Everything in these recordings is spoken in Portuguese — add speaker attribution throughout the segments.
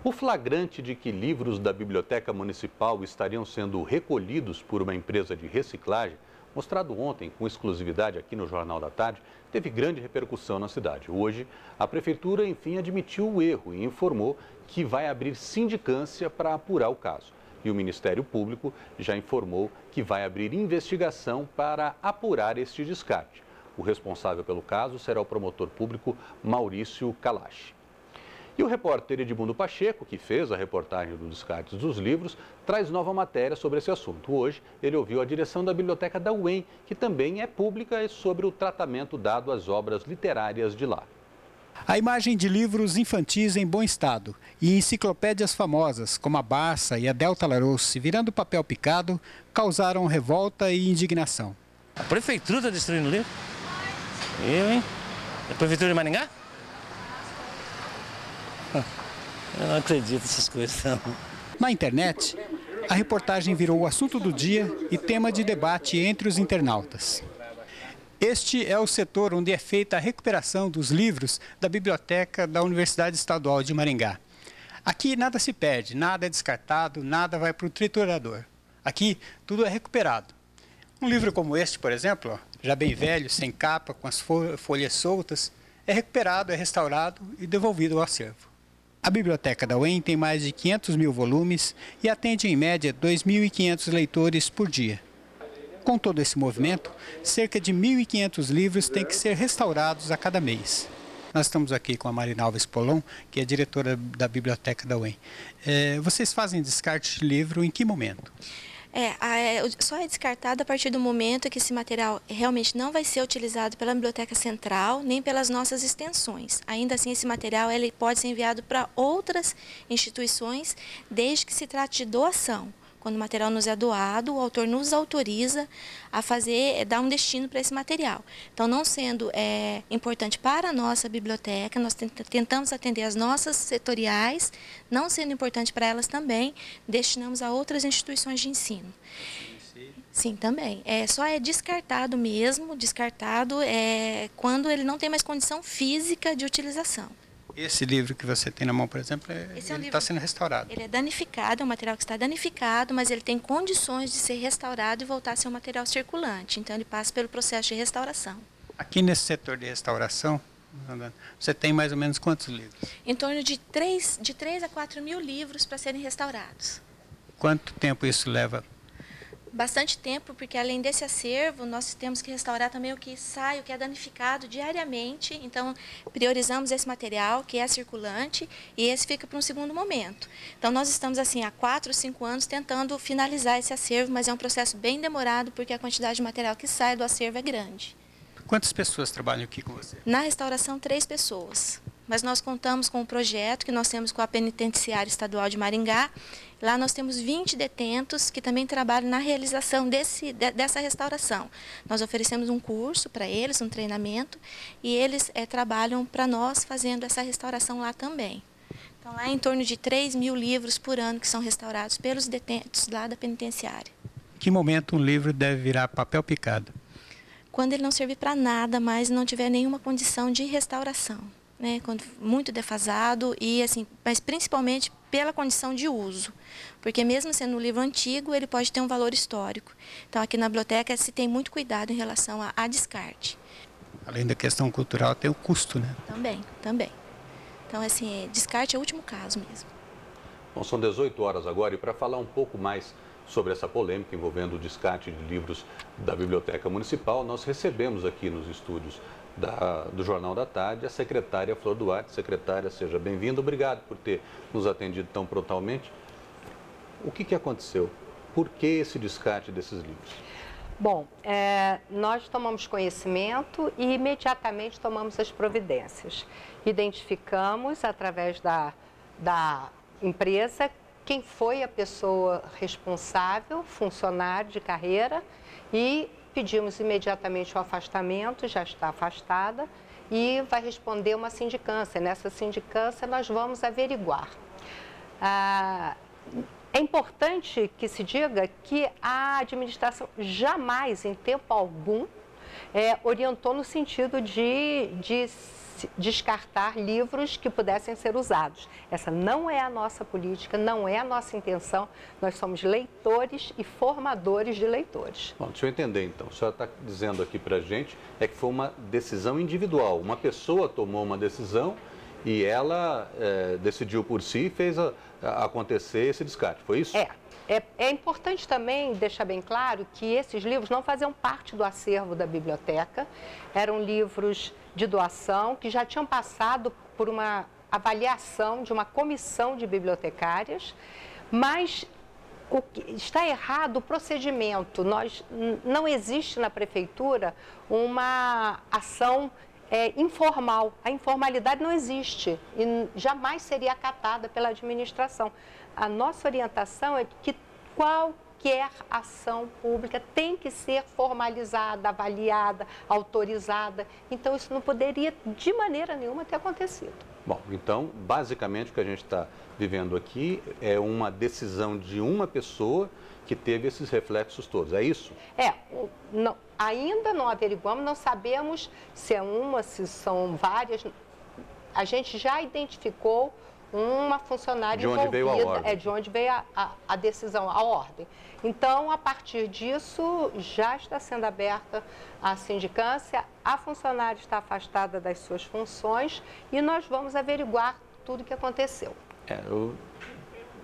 Speaker 1: O flagrante de que livros da Biblioteca Municipal estariam sendo recolhidos por uma empresa de reciclagem, mostrado ontem com exclusividade aqui no Jornal da Tarde, teve grande repercussão na cidade. Hoje, a Prefeitura, enfim, admitiu o erro e informou que vai abrir sindicância para apurar o caso. E o Ministério Público já informou que vai abrir investigação para apurar este descarte. O responsável pelo caso será o promotor público Maurício Kalash. E o repórter Edmundo Pacheco, que fez a reportagem do descarte dos livros, traz nova matéria sobre esse assunto. Hoje, ele ouviu a direção da Biblioteca da UEM, que também é pública, e sobre o tratamento dado às obras literárias de lá.
Speaker 2: A imagem de livros infantis em bom estado e enciclopédias famosas, como a Barça e a Delta Larousse, virando papel picado, causaram revolta e indignação.
Speaker 3: A Prefeitura está destruindo o livro? Eu, hein? A Prefeitura de Maringá? Eu não acredito nessas coisas, não.
Speaker 2: Na internet, a reportagem virou o assunto do dia e tema de debate entre os internautas. Este é o setor onde é feita a recuperação dos livros da Biblioteca da Universidade Estadual de Maringá. Aqui nada se perde, nada é descartado, nada vai para o triturador. Aqui tudo é recuperado. Um livro como este, por exemplo, ó, já bem velho, sem capa, com as folhas soltas, é recuperado, é restaurado e devolvido ao acervo. A Biblioteca da UEM tem mais de 500 mil volumes e atende em média 2.500 leitores por dia. Com todo esse movimento, cerca de 1.500 livros têm que ser restaurados a cada mês. Nós estamos aqui com a Marinalva Espolon, que é diretora da Biblioteca da UEM. Vocês fazem descarte de livro em que momento?
Speaker 4: Só é descartado a partir do momento que esse material realmente não vai ser utilizado pela Biblioteca Central, nem pelas nossas extensões. Ainda assim, esse material ele pode ser enviado para outras instituições, desde que se trate de doação. Quando o material nos é doado, o autor nos autoriza a dar um destino para esse material. Então, não sendo importante para a nossa biblioteca, nós tentamos atender as nossas setoriais, não sendo importante para elas também, destinamos a outras instituições de ensino. Sim, também. Só é descartado mesmo, quando ele não tem mais condição física de utilização.
Speaker 2: Esse livro que você tem na mão, por exemplo, ele está sendo restaurado.
Speaker 4: Ele é danificado, é um material que está danificado, mas ele tem condições de ser restaurado e voltar a ser um material circulante. Então, ele passa pelo processo de restauração.
Speaker 2: Aqui nesse setor de restauração, você tem mais ou menos quantos livros?
Speaker 4: Em torno de 3 a 4 mil livros para serem restaurados.
Speaker 2: Quanto tempo isso leva?
Speaker 4: Bastante tempo, porque além desse acervo, nós temos que restaurar também o que sai, o que é danificado diariamente. Então, priorizamos esse material, que é circulante, e esse fica para um segundo momento. Então, nós estamos, assim, há 4 ou 5 anos tentando finalizar esse acervo, mas é um processo bem demorado, porque a quantidade de material que sai do acervo é grande.
Speaker 2: Quantas pessoas trabalham aqui com você?
Speaker 4: Na restauração, 3 pessoas. Mas nós contamos com um projeto que nós temos com a Penitenciária Estadual de Maringá. Lá nós temos 20 detentos que também trabalham na realização dessa restauração. Nós oferecemos um curso para eles, um treinamento, e eles trabalham para nós fazendo essa restauração lá também. Então, lá é em torno de 3 mil livros por ano que são restaurados pelos detentos lá da penitenciária.
Speaker 2: Em que momento um livro deve virar papel picado?
Speaker 4: Quando ele não servir para nada, mas não tiver nenhuma condição de restauração. Quando muito defasado, mas principalmente pela condição de uso, porque mesmo sendo um livro antigo, ele pode ter um valor histórico. Então, aqui na biblioteca se tem muito cuidado em relação a descarte.
Speaker 2: Além da questão cultural, tem o custo, né?
Speaker 4: Também. Então, descarte é o último caso mesmo.
Speaker 1: Bom, são 18 horas agora e para falar um pouco mais sobre essa polêmica envolvendo o descarte de livros da Biblioteca Municipal, nós recebemos aqui nos estúdios do Jornal da Tarde a secretária Flor Duarte. Secretária, seja bem-vinda. Obrigado por ter nos atendido tão prontamente. O que aconteceu? Por que esse descarte desses livros?
Speaker 5: Bom, nós tomamos conhecimento e imediatamente tomamos as providências. Identificamos, através da empresa, quem foi a pessoa responsável, funcionário de carreira, e pedimos imediatamente o afastamento, já está afastada, e vai responder uma sindicância. Nessa sindicância nós vamos averiguar. É importante que se diga que a administração jamais, em tempo algum, orientou no sentido de descartar livros que pudessem ser usados. Essa não é a nossa política, não é a nossa intenção. Nós somos leitores e formadores de leitores.
Speaker 1: Bom, deixa eu entender então. A senhora está dizendo aqui para a gente que foi uma decisão individual. Uma pessoa tomou uma decisão e ela decidiu por si e fez acontecer esse descarte. Foi isso?
Speaker 5: É importante também deixar bem claro que esses livros não faziam parte do acervo da biblioteca, eram livros de doação que já tinham passado por uma avaliação de uma comissão de bibliotecárias, mas o que está errado o procedimento. Não existe na prefeitura uma ação informal. A informalidade não existe e jamais seria acatada pela administração. A nossa orientação é que qualquer ação pública tem que ser formalizada, avaliada, autorizada. Então, isso não poderia, de maneira nenhuma, ter acontecido.
Speaker 1: Bom, então, basicamente, o que a gente está vivendo aqui é uma decisão de uma pessoa que teve esses reflexos todos, é isso?
Speaker 5: Ainda não averiguamos, não sabemos se é uma, se são várias. A gente já identificou uma funcionária envolvida.
Speaker 1: De onde veio a ordem?
Speaker 5: De onde veio a decisão, a ordem. Então, a partir disso, já está sendo aberta a sindicância, a funcionária está afastada das suas funções e nós vamos averiguar tudo o que aconteceu.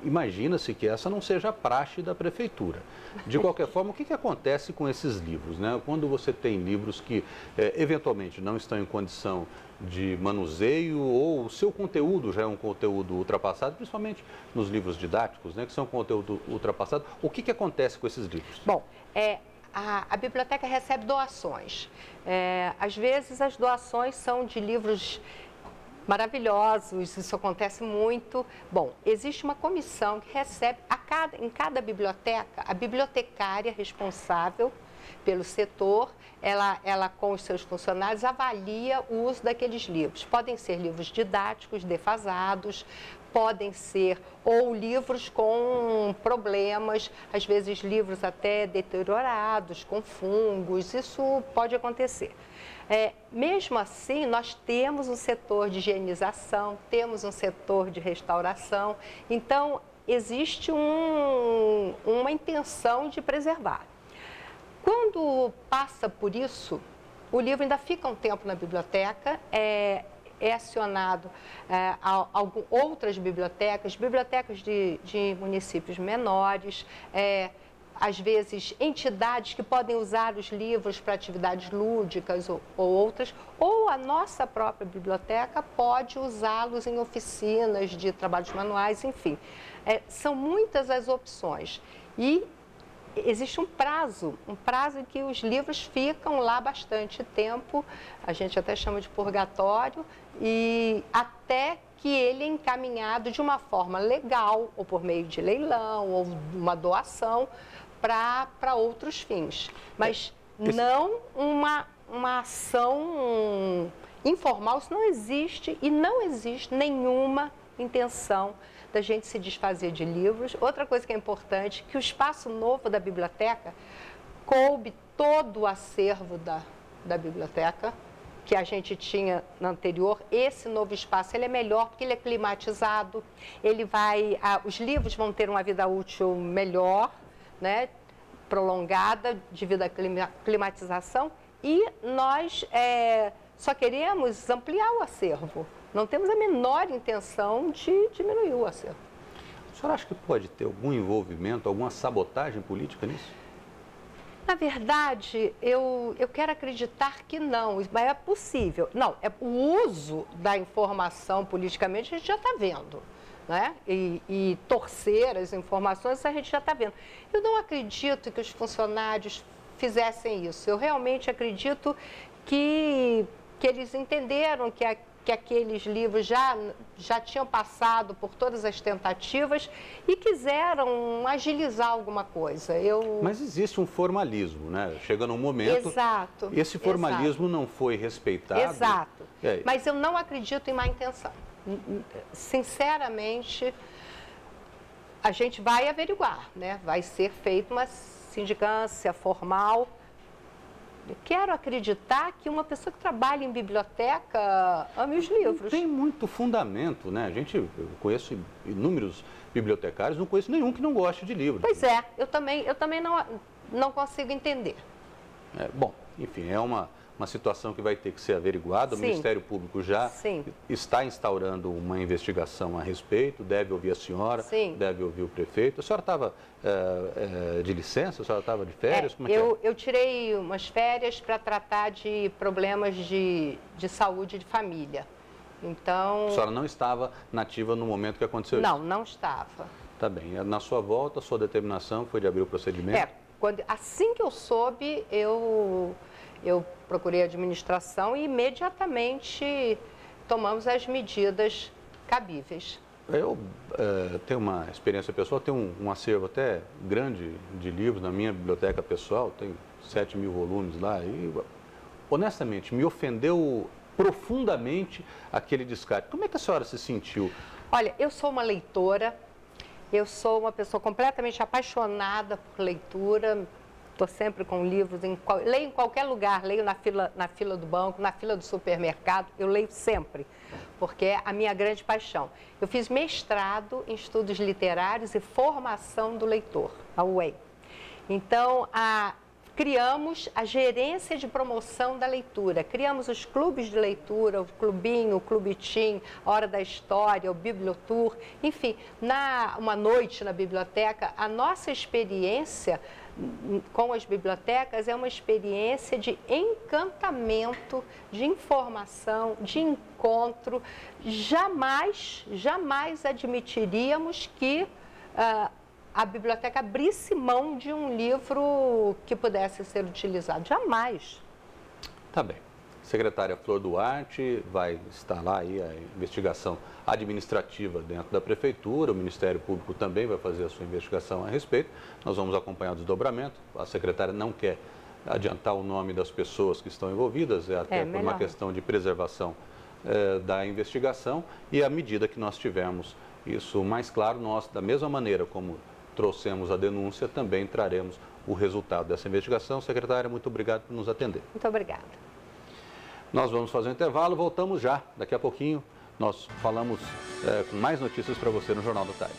Speaker 1: Imagina-se que essa não seja a praxe da prefeitura. De qualquer forma, o que acontece com esses livros, né? Quando você tem livros que eventualmente não estão em condição de manuseio ou o seu conteúdo já é um conteúdo ultrapassado, principalmente nos livros didáticos, né, que são conteúdo ultrapassado, o que acontece com esses livros?
Speaker 5: Bom, a biblioteca recebe doações. Às vezes as doações são de livros maravilhosos, isso acontece muito. Bom, existe uma comissão que recebe, em cada biblioteca, a bibliotecária responsável pelo setor, ela com os seus funcionários avalia o uso daqueles livros. Podem ser livros didáticos, defasados, podem ser ou livros com problemas, às vezes livros até deteriorados, com fungos, isso pode acontecer. Mesmo assim, nós temos um setor de higienização, temos um setor de restauração, então existe uma intenção de preservar. Quando passa por isso, o livro ainda fica um tempo na biblioteca, é acionado outras bibliotecas de municípios menores, às vezes entidades que podem usar os livros para atividades lúdicas ou outras, ou a nossa própria biblioteca pode usá-los em oficinas de trabalhos manuais, enfim. São muitas as opções e existe um prazo em que os livros ficam lá bastante tempo, a gente até chama de purgatório, e até que ele é encaminhado de uma forma legal, ou por meio de leilão, ou uma doação, para outros fins. Mas não uma ação informal, isso não existe, e não existe nenhuma intenção da gente se desfazer de livros. Outra coisa que é importante, que o espaço novo da biblioteca coube todo o acervo da biblioteca que a gente tinha no anterior. Esse novo espaço ele é melhor porque ele é climatizado, os livros vão ter uma vida útil melhor, né, prolongada devido à climatização, e nós só queremos ampliar o acervo. Não temos a menor intenção de diminuir o acervo.
Speaker 1: A senhora acha que pode ter algum envolvimento, alguma sabotagem política nisso?
Speaker 5: Na verdade, eu quero acreditar que não, mas é possível. Não, o uso da informação politicamente a gente já está vendo, né? E torcer as informações a gente já está vendo. Eu não acredito que os funcionários fizessem isso. Eu realmente acredito que eles entenderam que aqueles livros já tinham passado por todas as tentativas e quiseram agilizar alguma coisa.
Speaker 1: Mas existe um formalismo, né? Chega num momento...
Speaker 5: Exato.
Speaker 1: Esse formalismo não foi respeitado.
Speaker 5: Exato. Mas eu não acredito em má intenção. Sinceramente, a gente vai averiguar, né? Vai ser feita uma sindicância formal quero acreditar que uma pessoa que trabalha em biblioteca ame os livros.
Speaker 1: Tem muito fundamento, né? Eu conheço inúmeros bibliotecários, não conheço nenhum que não goste de livros.
Speaker 5: Pois é, eu também não consigo entender.
Speaker 1: Bom, enfim, é uma situação que vai ter que ser averiguada. O
Speaker 5: Sim.
Speaker 1: Ministério Público já
Speaker 5: Sim.
Speaker 1: está instaurando uma investigação a respeito, deve ouvir a senhora,
Speaker 5: Sim.
Speaker 1: deve ouvir o prefeito. A senhora estava de licença? A senhora estava de férias? Como é que é?
Speaker 5: Eu tirei umas férias para tratar de problemas de saúde de família. Então...
Speaker 1: A senhora não estava nativa no momento que aconteceu isso?
Speaker 5: Não estava.
Speaker 1: Tá bem. Na sua volta, a sua determinação foi de abrir o procedimento?
Speaker 5: Assim que eu soube, eu procurei a administração e imediatamente tomamos as medidas cabíveis.
Speaker 1: Eu tenho uma experiência pessoal, tenho um acervo até grande de livros na minha biblioteca pessoal, tenho 7.000 volumes lá e, honestamente, me ofendeu profundamente aquele descarte. Como é que a senhora se sentiu?
Speaker 5: Olha, eu sou uma leitora, eu sou uma pessoa completamente apaixonada por leitura. Estou sempre com livros, leio em qualquer lugar, leio na fila do banco, na fila do supermercado, eu leio sempre, porque é a minha grande paixão. Eu fiz mestrado em estudos literários e formação do leitor, a UEM. Então, criamos a gerência de promoção da leitura, criamos os clubes de leitura, o Clubinho, o Clube Tim, a Hora da História, o Bibliotour, enfim, uma noite na biblioteca, a nossa experiência com as bibliotecas é uma experiência de encantamento, de informação, de encontro. Jamais admitiríamos que a biblioteca abrisse mão de um livro que pudesse ser utilizado. Jamais.
Speaker 1: Tá bem. Secretária Flor Duarte vai instalar aí a investigação administrativa dentro da Prefeitura, o Ministério Público também vai fazer a sua investigação a respeito. Nós vamos acompanhar o desdobramento. A secretária não quer adiantar o nome das pessoas que estão envolvidas, até por uma questão de preservação da investigação. E à medida que nós tivermos isso mais claro, nós, da mesma maneira como trouxemos a denúncia, também traremos o resultado dessa investigação. Secretária, muito obrigado por nos atender.
Speaker 5: Muito obrigada.
Speaker 1: Nós vamos fazer um intervalo, voltamos já. Daqui a pouquinho nós falamos com mais notícias para você no Jornal da Tarde.